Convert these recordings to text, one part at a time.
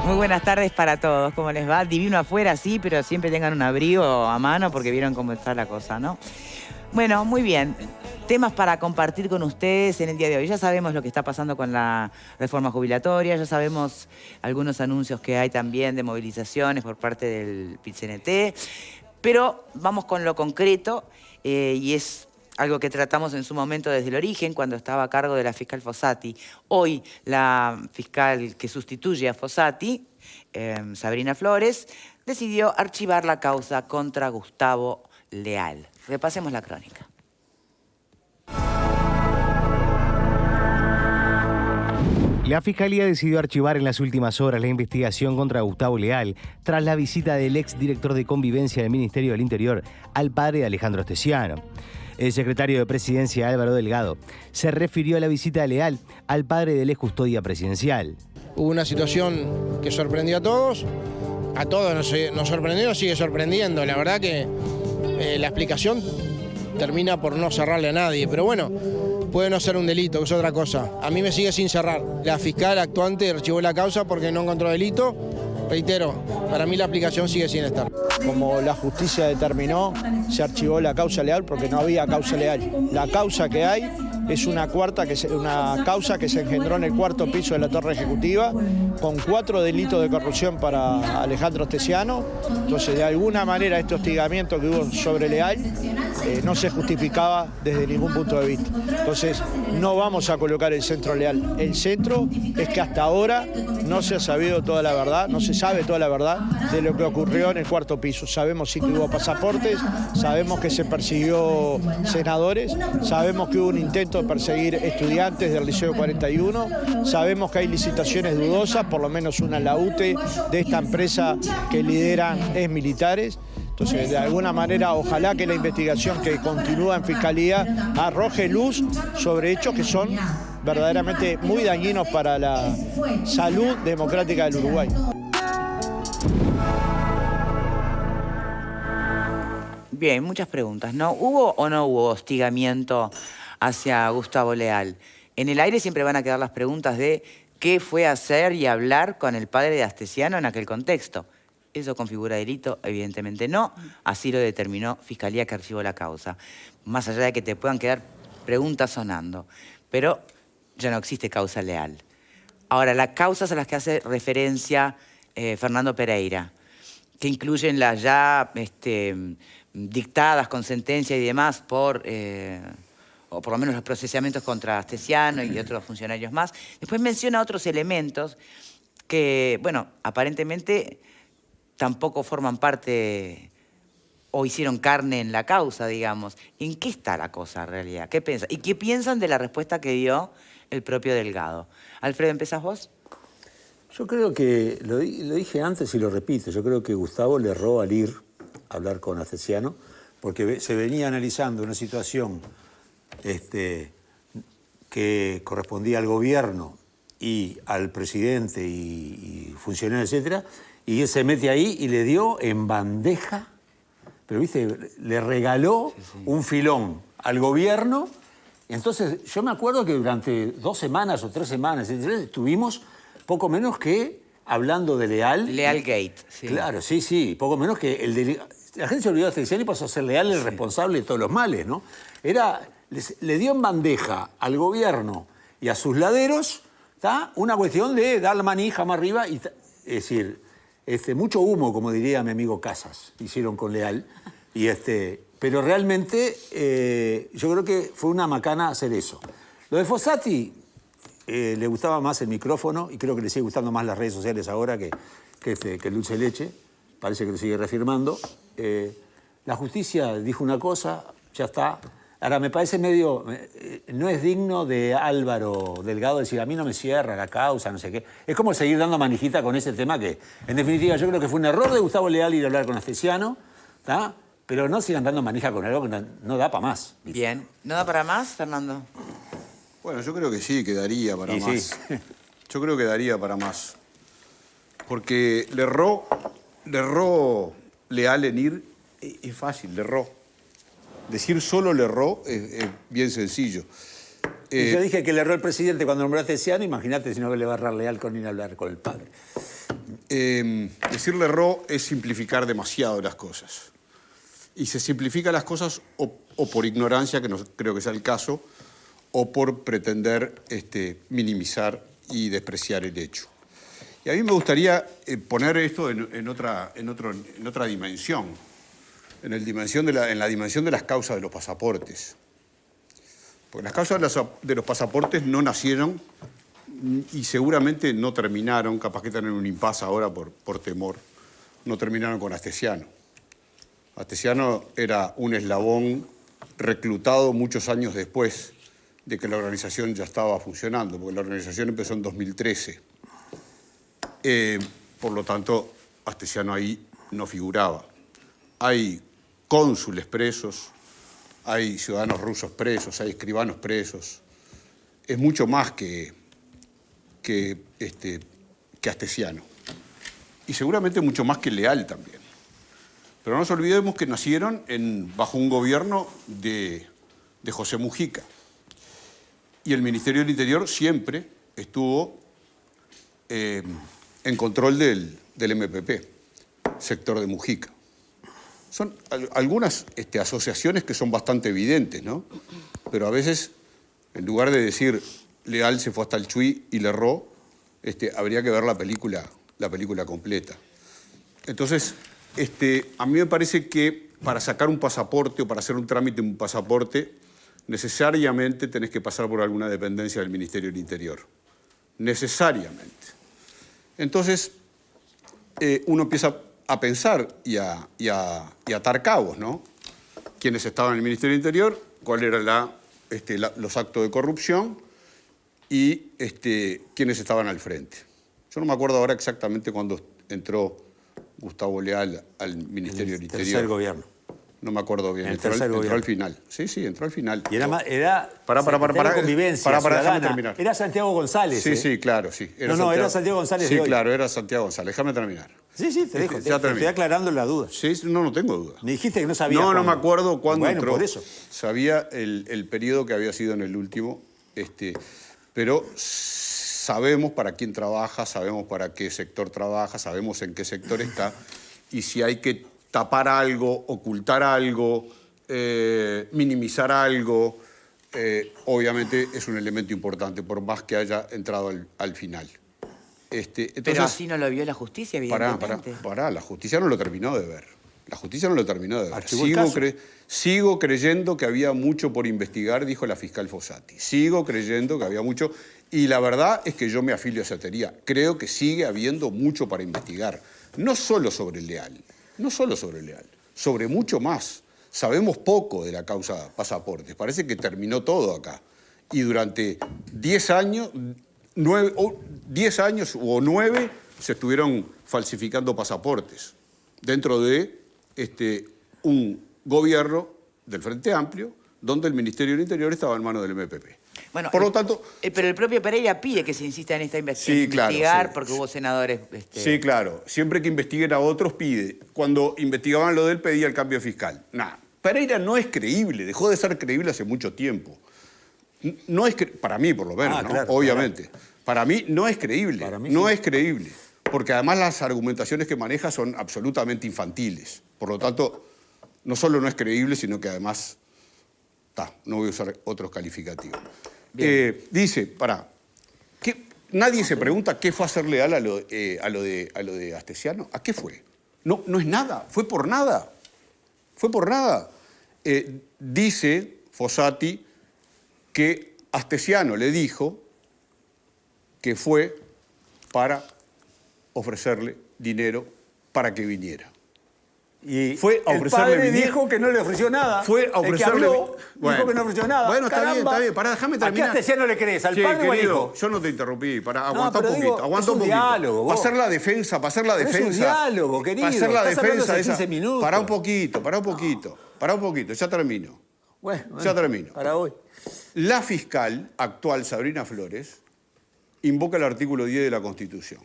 Muy buenas tardes para todos. ¿Cómo les va? Divino afuera, sí, pero siempre tengan un abrigo a mano porque vieron cómo está la cosa, ¿no? Bueno, muy bien. Temas para compartir con ustedes en el día de hoy. Ya sabemos lo que está pasando con la reforma jubilatoria, ya sabemos algunos anuncios que hay también de movilizaciones por parte del PIT-CNT, pero vamos con lo concreto y es algo que tratamos en su momento desde el origen, cuando estaba a cargo de la fiscal Fossati. Hoy la fiscal que sustituye a Fossati, Sabrina Flores, decidió archivar la causa contra Gustavo Leal. Repasemos la crónica. La Fiscalía decidió archivar en las últimas horas la investigación contra Gustavo Leal tras la visita del exdirector de Convivencia del Ministerio del Interior al padre de Alejandro Astesiano. El secretario de Presidencia, Álvaro Delgado, se refirió a la visita de Leal al padre del excustodia presidencial. Hubo una situación que sorprendió a todos nos sorprendió, nos sigue sorprendiendo. La verdad que la explicación termina por no cerrarle a nadie, pero bueno, puede no ser un delito, que es otra cosa. A mí me sigue sin cerrar. La fiscal actuante archivó la causa porque no encontró delito. Reitero, para mí la explicación sigue sin estar. Como la justicia determinó, se archivó la causa Leal porque no había causa Leal. La causa que hay es una causa que se engendró en el cuarto piso de la Torre Ejecutiva con 4 delitos de corrupción para Alejandro Astesiano. Entonces, de alguna manera, este hostigamiento que hubo sobre Leal no se justificaba desde ningún punto de vista. Entonces, no vamos a colocar el centro Leal. El centro es que hasta ahora no se ha sabido toda la verdad, no se sabe toda la verdad de lo que ocurrió en el cuarto piso. Sabemos sí que hubo pasaportes, sabemos que se persiguió senadores, sabemos que hubo un intento de perseguir estudiantes del Liceo 41, sabemos que hay licitaciones dudosas, por lo menos una en la UTE, de esta empresa que lideran exmilitares. Entonces, de alguna manera, ojalá que la investigación que continúa en Fiscalía arroje luz sobre hechos que son verdaderamente muy dañinos para la salud democrática del Uruguay. Bien, muchas preguntas, ¿no? ¿Hubo o no hubo hostigamiento hacia Gustavo Leal? En el aire siempre van a quedar las preguntas de qué fue a hacer y hablar con el padre de Astesiano en aquel contexto. ¿Eso configura delito? Evidentemente no. Así lo determinó Fiscalía que archivó la causa. Más allá de que te puedan quedar preguntas sonando. Pero ya no existe causa Leal. Ahora, las causas a las que hace referencia Fernando Pereira, que incluyen las ya dictadas con sentencia y demás por o por lo menos los procesamientos contra Astesiano y otros funcionarios más. Después menciona otros elementos que, bueno, aparentemente tampoco forman parte o hicieron carne en la causa, digamos. ¿En qué está la cosa en realidad? ¿Qué piensan? ¿Y qué piensan de la respuesta que dio el propio Delgado? Alfredo, ¿empezás vos? Yo creo que, lo dije antes y lo repito, yo creo que Gustavo le erró al ir a hablar con Astesiano porque se venía analizando una situación que correspondía al gobierno y al presidente y funcionarios, etcétera, y él se mete ahí y le dio en bandeja, pero viste, le regaló un filón al gobierno. Entonces, yo me acuerdo que durante 2 semanas o 3 semanas, estuvimos poco menos que hablando de Leal. Leal Gate, sí. Claro, sí, poco menos que el de... La gente se olvidó de Astesiano y pasó a ser Leal el responsable de todos los males, ¿no? Le dio en bandeja al gobierno y a sus laderos, ¿tá? Una cuestión de dar la manija más arriba, y, es decir, mucho humo, como diría mi amigo Casas, hicieron con Leal, pero realmente yo creo que fue una macana hacer eso. Lo de Fossati, le gustaba más el micrófono y creo que le sigue gustando más las redes sociales ahora que el dulce de leche, parece que lo sigue reafirmando. La justicia dijo una cosa, ya está. Ahora, me parece medio... no es digno de Álvaro Delgado decir, a mí no me cierra la causa, no sé qué. Es como seguir dando manijita con ese tema que, en definitiva, yo creo que fue un error de Gustavo Leal ir a hablar con Astesiano, ¿tá? Pero no sigan dando manija con algo que no da para más. Bien. ¿No da para más, Fernando? Bueno, yo creo que sí, que daría para más. Sí. Yo creo que daría para más. Porque le erró Leal en ir, es fácil, le erró. Decir solo le erró es bien sencillo. Y yo dije que le erró el presidente cuando nombró a Astesiano, imagínate si no le va a errar Leal con ir a hablar con el padre. Decirle erró es simplificar demasiado las cosas. Y se simplifican las cosas o por ignorancia, que no creo que sea el caso, o por pretender minimizar y despreciar el hecho. Y a mí me gustaría poner esto en otra dimensión, en la dimensión de las causas de los pasaportes. Porque las causas de los pasaportes no nacieron y seguramente no terminaron, capaz que están en un impasse ahora por temor, no terminaron con Astesiano. Astesiano era un eslabón reclutado muchos años después de que la organización ya estaba funcionando, porque la organización empezó en 2013. Por lo tanto, Astesiano ahí no figuraba. Hay cónsules presos, hay ciudadanos rusos presos, hay escribanos presos. Es mucho más que Astesiano. Y seguramente mucho más que Leal también. Pero no nos olvidemos que nacieron bajo un gobierno de José Mujica. Y el Ministerio del Interior siempre estuvo en control del MPP, sector de Mujica. Son algunas asociaciones que son bastante evidentes, ¿no? Pero a veces, en lugar de decir Leal se fue hasta el Chuy y le erró, habría que ver la película completa. Entonces, a mí me parece que para sacar un pasaporte o para hacer un trámite de un pasaporte, necesariamente tenés que pasar por alguna dependencia del Ministerio del Interior. Necesariamente. Entonces, uno empieza a pensar y a atar cabos, ¿no? Quiénes estaban en el Ministerio del Interior, cuáles eran los actos de corrupción y quiénes estaban al frente. Yo no me acuerdo ahora exactamente cuándo entró Gustavo Leal al Ministerio del Interior. En el tercer gobierno. No me acuerdo bien. Entró al final. Sí, entró al final. Y era para convivencia déjame terminar. Era Santiago González. Sí, claro, sí. Era Santiago González. Sí, claro, era Santiago González. Déjame terminar. Sí, te dejo. Te estoy aclarando la duda. Sí, no tengo duda. Me dijiste que no sabía. No me acuerdo cuándo entró. Por eso. Sabía el periodo que había sido en el último, pero sabemos para quién trabaja, sabemos para qué sector trabaja, sabemos en qué sector está, y si hay que tapar algo, ocultar algo, minimizar algo, obviamente es un elemento importante, por más que haya entrado al final. Entonces, pero así no lo vio la justicia, evidentemente. La justicia no lo terminó de ver. La justicia no lo terminó de ver. Sigo creyendo que había mucho por investigar, dijo la fiscal Fossati. Sigo creyendo que había mucho, y la verdad es que yo me afilio a esa teoría. Creo que sigue habiendo mucho para investigar. No solo sobre Leal, sobre mucho más. Sabemos poco de la causa pasaportes. Parece que terminó todo acá. Y durante 10 años, 10 años o 9 se estuvieron falsificando pasaportes dentro de un gobierno del Frente Amplio donde el Ministerio del Interior estaba en manos del MPP. Bueno, por lo tanto, pero el propio Pereira pide que se insista en esta investigar, claro, porque hubo senadores... Sí, claro. Siempre que investiguen a otros pide. Cuando investigaban lo de él pedía el cambio fiscal. Pereira no es creíble, dejó de ser creíble hace mucho tiempo. No es para mí, por lo menos, ¿no? Claro, obviamente. Claro. Para mí no es creíble. Es creíble. Porque además las argumentaciones que maneja son absolutamente infantiles. Por lo tanto, no solo no es creíble, sino que además... no voy a usar otros calificativos. Dice, nadie se pregunta qué fue hacer Leal a lo de Astesiano. ¿A qué fue? No es nada. Fue por nada. Dice Fossati que Astesiano le dijo que fue para ofrecerle dinero para que viniera. Y fue a el padre dijo que no le ofreció nada. Fue a ofrecerle... dijo que no ofreció nada. Bueno, está bien. Pará, déjame terminar. ¿A qué Astesiano le crees? ¿Al padre o al hijo? Yo no te interrumpí. Aguanta un poquito. Aguanta un poquito. Diálogo, para hacer la defensa. Es un diálogo, querido. Para hacer la defensa de 15 minutos. Pará un poquito. Ya termino. Ya termino. Para hoy. La fiscal actual, Sabrina Flores, invoca el artículo 10 de la Constitución.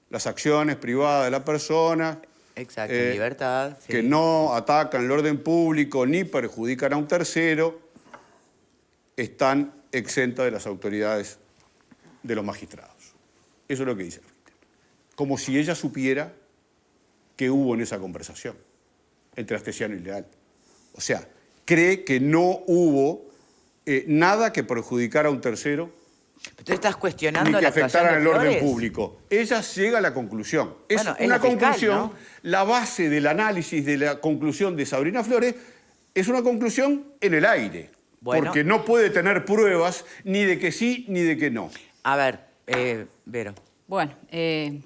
Las acciones privadas de la persona... Exacto, libertad. Sí. Que no atacan el orden público ni perjudican a un tercero, están exentas de las autoridades de los magistrados. Eso es lo que dice. como si ella supiera qué hubo en esa conversación entre Astesiano y Leal. O sea, cree que no hubo nada que perjudicara a un tercero Tú estás cuestionando ni que la actuación afectara de el orden Flores. público. Ella llega a la conclusión. Es Bueno, es una la fiscal, conclusión, ¿no? la base del análisis de la conclusión de Sabrina Flores es una conclusión en el aire. Bueno. Porque no puede tener pruebas ni de que sí ni de que no. A ver, Vero. Bueno,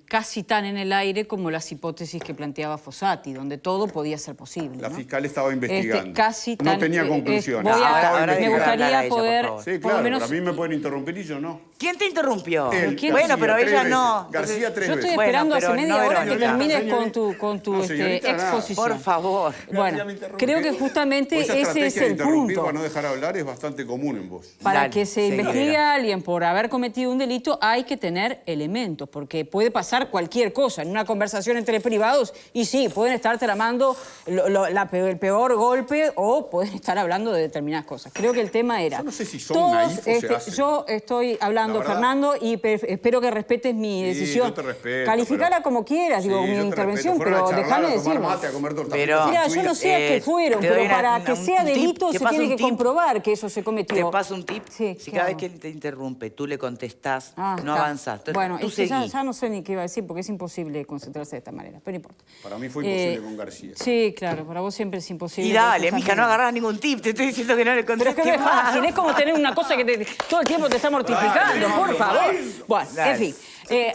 casi tan en el aire como las hipótesis que planteaba Fossati, donde todo podía ser posible. La ¿no? fiscal estaba investigando. Casi no tan, tenía conclusiones. voy a- Estaba ahora me investigando. hablar a gustaría ella, por poder, favor. Sí, por claro, lo menos... pero a mí me pueden interrumpir y yo no. ¿Quién te interrumpió? Él, Bueno, pero García, ella tres no. veces. García tres Yo estoy veces. Bueno, esperando hace pero media no era hora que señorita. termines Señorita. con tu No, señorita, nada. exposición. Por favor. Bueno, Ya me interrumpí. creo que justamente Esa ese es estrategia de el interrumpir punto. para no dejar hablar es bastante común en vos. Para Dale, que se seguí, investigue Vero. a alguien por haber cometido un delito hay que tener elementos, porque puede pasar cualquier cosa en una conversación entre privados y sí, pueden estar tramando el peor golpe o pueden estar hablando de determinadas cosas. Creo que el tema era... Yo no sé si son naif o se hacen. Yo estoy hablando, La verdad. Fernando, y espero que respetes mi Sí, decisión. yo te respeto, Calificala pero- como quieras, digo, Sí, mi yo te intervención, respeto. Fueron pero a charlar, déjame a tomar decirlo. mate, a comer torta Pero- frita. Mira, yo no sé a qué fueron, te doy pero para una- que sea un tip. delito ¿Te se paso tiene un que tip? comprobar que eso se cometió. Te paso un tip. Sí, Si ¿qué cada vez hago? que él te interrumpe, tú le contestás, Ah, no está. avanzás. Entonces, Bueno, tú es que seguí. ya no sé ni qué iba a decir porque es imposible concentrarse de esta manera, pero no importa. Para mí fue imposible con García. Sí, claro, para vos siempre es imposible. Y dale, porque mija, no sos agarrás ningún tip. Te estoy diciendo que no le Pero es que contestes no es más. fácil, es como tener una cosa que todo el tiempo te está mortificando, por favor. Bueno, Dale. en fin.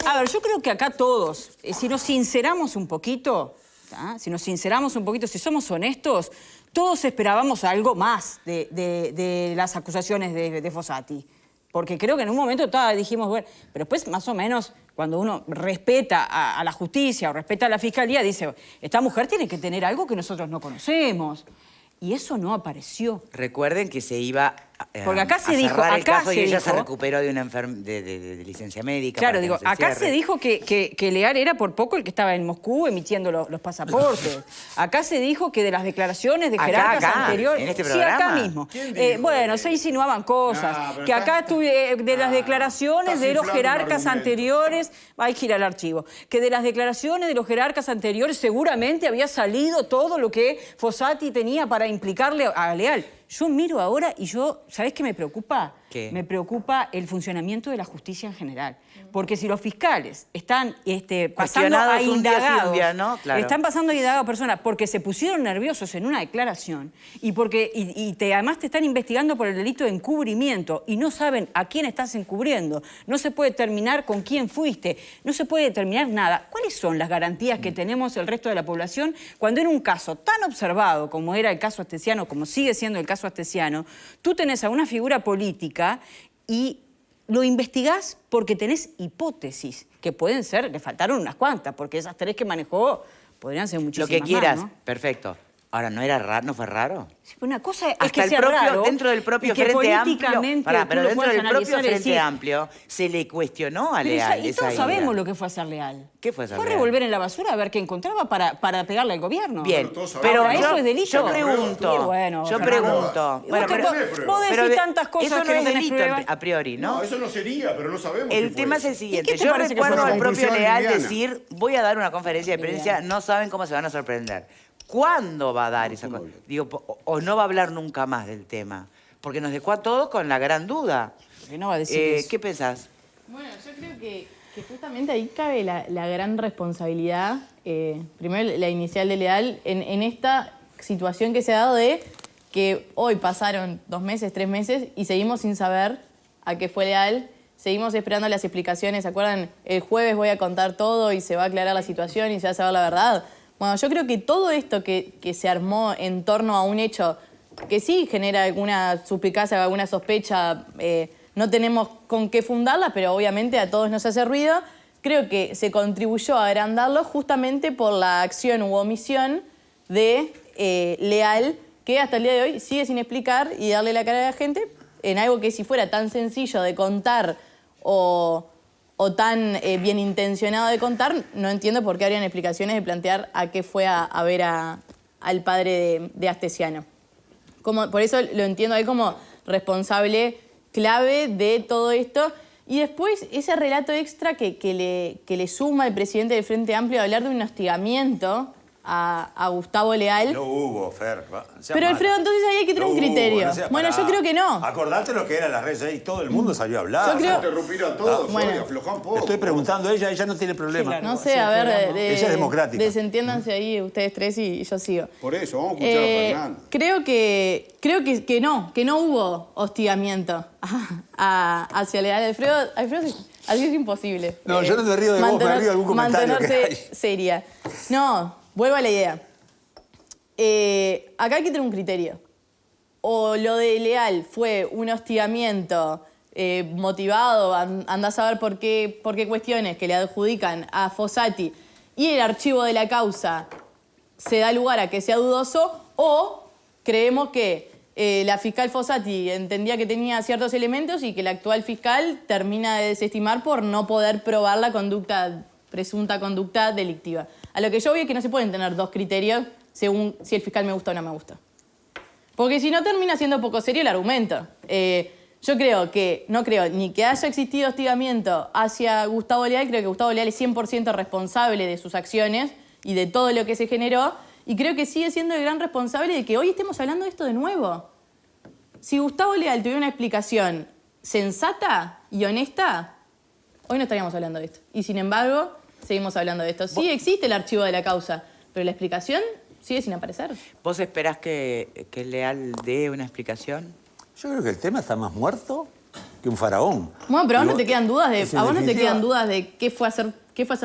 A ver, yo creo que acá todos, si nos sinceramos un poquito, ¿tá? Si nos sinceramos un poquito, si somos honestos, todos esperábamos algo más de las acusaciones de Fossati. Porque creo que en un momento dijimos, bueno, pero después más o menos cuando uno respeta a la justicia o respeta a la fiscalía, dice, esta mujer tiene que tener algo que nosotros no conocemos. Y eso no apareció. Recuerden que se iba Porque acá se a dijo, cerrar el acá caso y se ella se dijo- recuperó de una de licencia médica. Claro, para que digo, no se acá cierre. se dijo que Leal era por poco el que estaba en Moscú emitiendo los pasaportes. Acá se dijo que de las declaraciones de Acá, jerarcas acá, anteriores... en este Sí, acá programa. mismo. ¿Quién dijo? Bueno, se insinuaban cosas. Nah, pero que acá de las declaraciones estás de los inflando un jerarcas argumento. anteriores... Hay que ir al archivo. Que de las declaraciones de los jerarcas anteriores seguramente había salido todo lo que Fossati tenía para implicarle a Leal. Yo miro ahora y ¿sabés qué me preocupa? ¿Qué? Me preocupa el funcionamiento de la justicia en general. Porque si los fiscales están pasando a Cuestionados un día sí, un indagados, día no, claro. están pasando a indagados personas porque se pusieron nerviosos en una declaración y porque además te están investigando por el delito de encubrimiento y no saben a quién estás encubriendo, no se puede determinar con quién fuiste, no se puede determinar nada. ¿Cuáles son las garantías que tenemos el resto de la población cuando en un caso tan observado como era el caso Astesiano, como sigue siendo el caso Astesiano, tú tenés a una figura política y lo investigás porque tenés hipótesis, que pueden ser, le faltaron unas cuantas, porque esas tres que manejó podrían ser Lo muchísimas que quieras. más, ¿no? Perfecto. Ahora, ¿no era raro? ¿No fue raro? Sí, una cosa es Hasta que el sea propio, raro dentro del propio y que Frente Amplio, políticamente pará, tú pero lo dentro puedas del propio analizar y Frente decir, Amplio se le cuestionó a pero Leal y esa todos ida. sabemos lo que fue hacer Leal. ¿Qué fue hacer Fue Leal? revolver en la basura a ver qué encontraba para pegarle al gobierno. Bien, Bueno, todos sabemos. pero Ahora, yo, ¿eso es delito? yo pregunto, Y bueno, yo Fernando, pregunto. y Bueno, vos pero, vos decís pero de- tantas cosas eso no que no es tenés delito pruebas. a priori, ¿no? No, eso no sería, pero no sabemos El si tema es fue. el siguiente. ¿Y qué te Yo parece que recuerdo fue? al propio Conclusión Leal liviana. decir, voy a dar una conferencia de prensa, no saben cómo se van a sorprender. ¿Cuándo va a dar esa cosa? Digo, o no va a hablar nunca más del tema. Porque nos dejó a todos con la gran duda. Que no va a decir eso. ¿Qué pensás? Bueno, yo creo que justamente ahí cabe la gran responsabilidad, primero la inicial de Leal, en esta situación que se ha dado de que hoy pasaron 2 meses, 3 meses y seguimos sin saber a qué fue Leal, seguimos esperando las explicaciones, ¿se acuerdan? El jueves voy a contar todo y se va a aclarar la situación y se va a saber la verdad. Bueno, yo creo que todo esto que se armó en torno a un hecho que sí genera alguna suspicacia, alguna sospecha, no tenemos con qué fundarla, pero obviamente a todos nos hace ruido. Creo que se contribuyó a agrandarlo justamente por la acción u omisión de Leal, que hasta el día de hoy sigue sin explicar y darle la cara a la gente en algo que si fuera tan sencillo de contar o tan bien intencionado de contar, no entiendo por qué habrían explicaciones de plantear a qué fue a ver al padre de Astesiano. Por eso lo entiendo a él como responsable clave de todo esto Y después ese relato extra que le suma el presidente del Frente Amplio a hablar de un hostigamiento a Gustavo Leal. No hubo, Fer. Pero Alfredo, entonces ahí hay que tener un criterio. Bueno, yo creo que no. Acordate lo que eran las redes ahí, todo el mundo salió a hablar. Yo creo... Interrumpir a todos, bueno. aflojar un poco. Estoy preguntando a ella no tiene problema. No sé, a ver, Ella es democrática. Desentiéndanse ahí ustedes tres y yo sigo. Por eso, vamos a escuchar a Fernando. Creo que no hubo hostigamiento hacia Leal. Alfredo, así es imposible. No, yo no me río de vos, me río de algún comentario que mantenerse hay. seria. No, vuelvo a la idea. Acá hay que tener un criterio. O lo de Leal fue un hostigamiento motivado, andás a ver por qué cuestiones que le adjudican a Fossati y el archivo de la causa se da lugar a que sea dudoso, o creemos que la fiscal Fossati entendía que tenía ciertos elementos y que el actual fiscal termina de desestimar por no poder probar la presunta conducta delictiva. A lo que yo voy es que no se pueden tener dos criterios según si el fiscal me gusta o no me gusta. Porque si no, termina siendo poco serio el argumento. Yo no creo ni que haya existido hostigamiento hacia Gustavo Leal. Creo que Gustavo Leal es 100% responsable de sus acciones y de todo lo que se generó. Y creo que sigue siendo el gran responsable de que hoy estemos hablando de esto de nuevo. Si Gustavo Leal tuviera una explicación sensata y honesta, hoy no estaríamos hablando de esto. Y sin embargo, seguimos hablando de esto. Sí existe el archivo de la causa, pero la explicación sigue sin aparecer. ¿Vos esperás que Leal dé una explicación? Yo creo que el tema está más muerto que un faraón. Bueno, pero a vos no te quedan dudas de qué fue hacer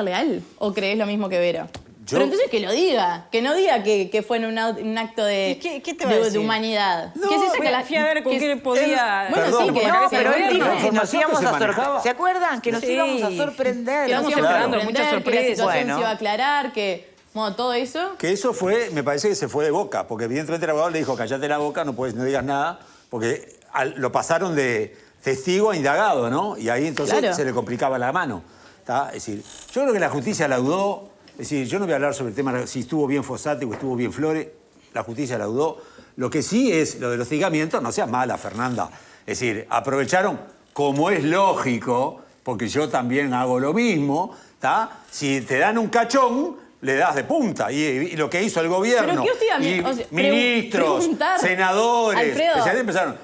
Leal, o creés lo mismo que Vera. Pero entonces que lo diga, que no diga que fue en un acto de, ¿Qué te va a decir? de humanidad. No, ¿Qué es eso que la fui a ver con qué le podía... Bueno, Perdón, sí, que No, pero él dijo la que nos información íbamos que se a sorprender. manejaba. ¿Se acuerdan? Que nos Sí. íbamos a sorprender. que Estamos íbamos a esperando sorprender, muchas que la sorpresas. situación Bueno. se iba a aclarar, que... Bueno, todo eso... Que eso fue, me parece que se fue de boca, porque evidentemente el abogado le dijo, callate la boca, no digas nada, porque lo pasaron de testigo a indagado, ¿no? Y ahí entonces Claro. se le complicaba la mano. ¿Tá? Es decir, yo creo que la justicia la dudó. Es decir, yo no voy a hablar sobre el tema si estuvo bien Fossati o estuvo bien Flores. La justicia la dudó. Lo que sí es lo del hostigamiento, no seas mala, Fernanda. Es decir, aprovecharon, como es lógico, porque yo también hago lo mismo, ¿tá? Si te dan un cachón, le das de punta. Y lo que hizo el gobierno, ¿Pero qué hostigamiento? y O sea, ministros, preguntar. senadores, Alfredo. especialmente empezaron,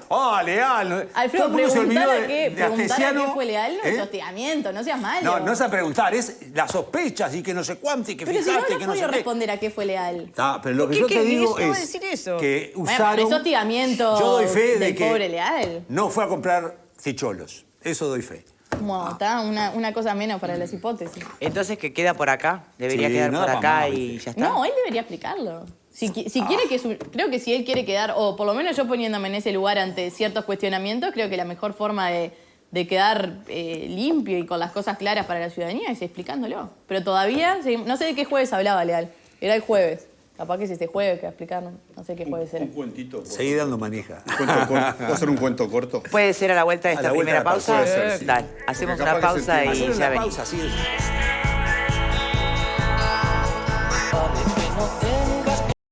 Leal. Alfredo, Todo el mundo se olvidó preguntar a qué Astesiano. fue Leal no es ¿Eh? hostigamiento, no seas malo. No es a preguntar, es las sospechas y que no sé cuánto y que Pero si fijaste no, que no no sé puedo qué. responder a qué fue Leal. Pero lo que yo te digo ¿Cómo es decir eso? que Bueno, usaron... pero es hostigamiento yo doy fe de del que pobre Leal. no fue a comprar cicholos. Eso doy fe. Como está una cosa menos para las hipótesis. Entonces, ¿que queda por acá? Debería Sí, quedar no por da pa' acá más, y ¿viste? ya está. No, él debería explicarlo. Si quiere que creo que si él quiere quedar, o por lo menos yo poniéndome en ese lugar ante ciertos cuestionamientos, creo que la mejor forma de quedar limpio y con las cosas claras para la ciudadanía es explicándolo. Pero todavía, no sé de qué jueves hablaba Leal. Era el jueves. Capaz que es este jueves que va a explicar, no sé qué jueves era. Un cuentito corto. Seguí dando manija. ¿Puedo hacer un cuento corto? ¿Puede ser a la vuelta de A esta la vuelta primera de la pausa, pausa? puede ser, sí. Dale, hacemos Porque capaz una que se pausa entiende. y Hacer ya una venimos. pausa, sí.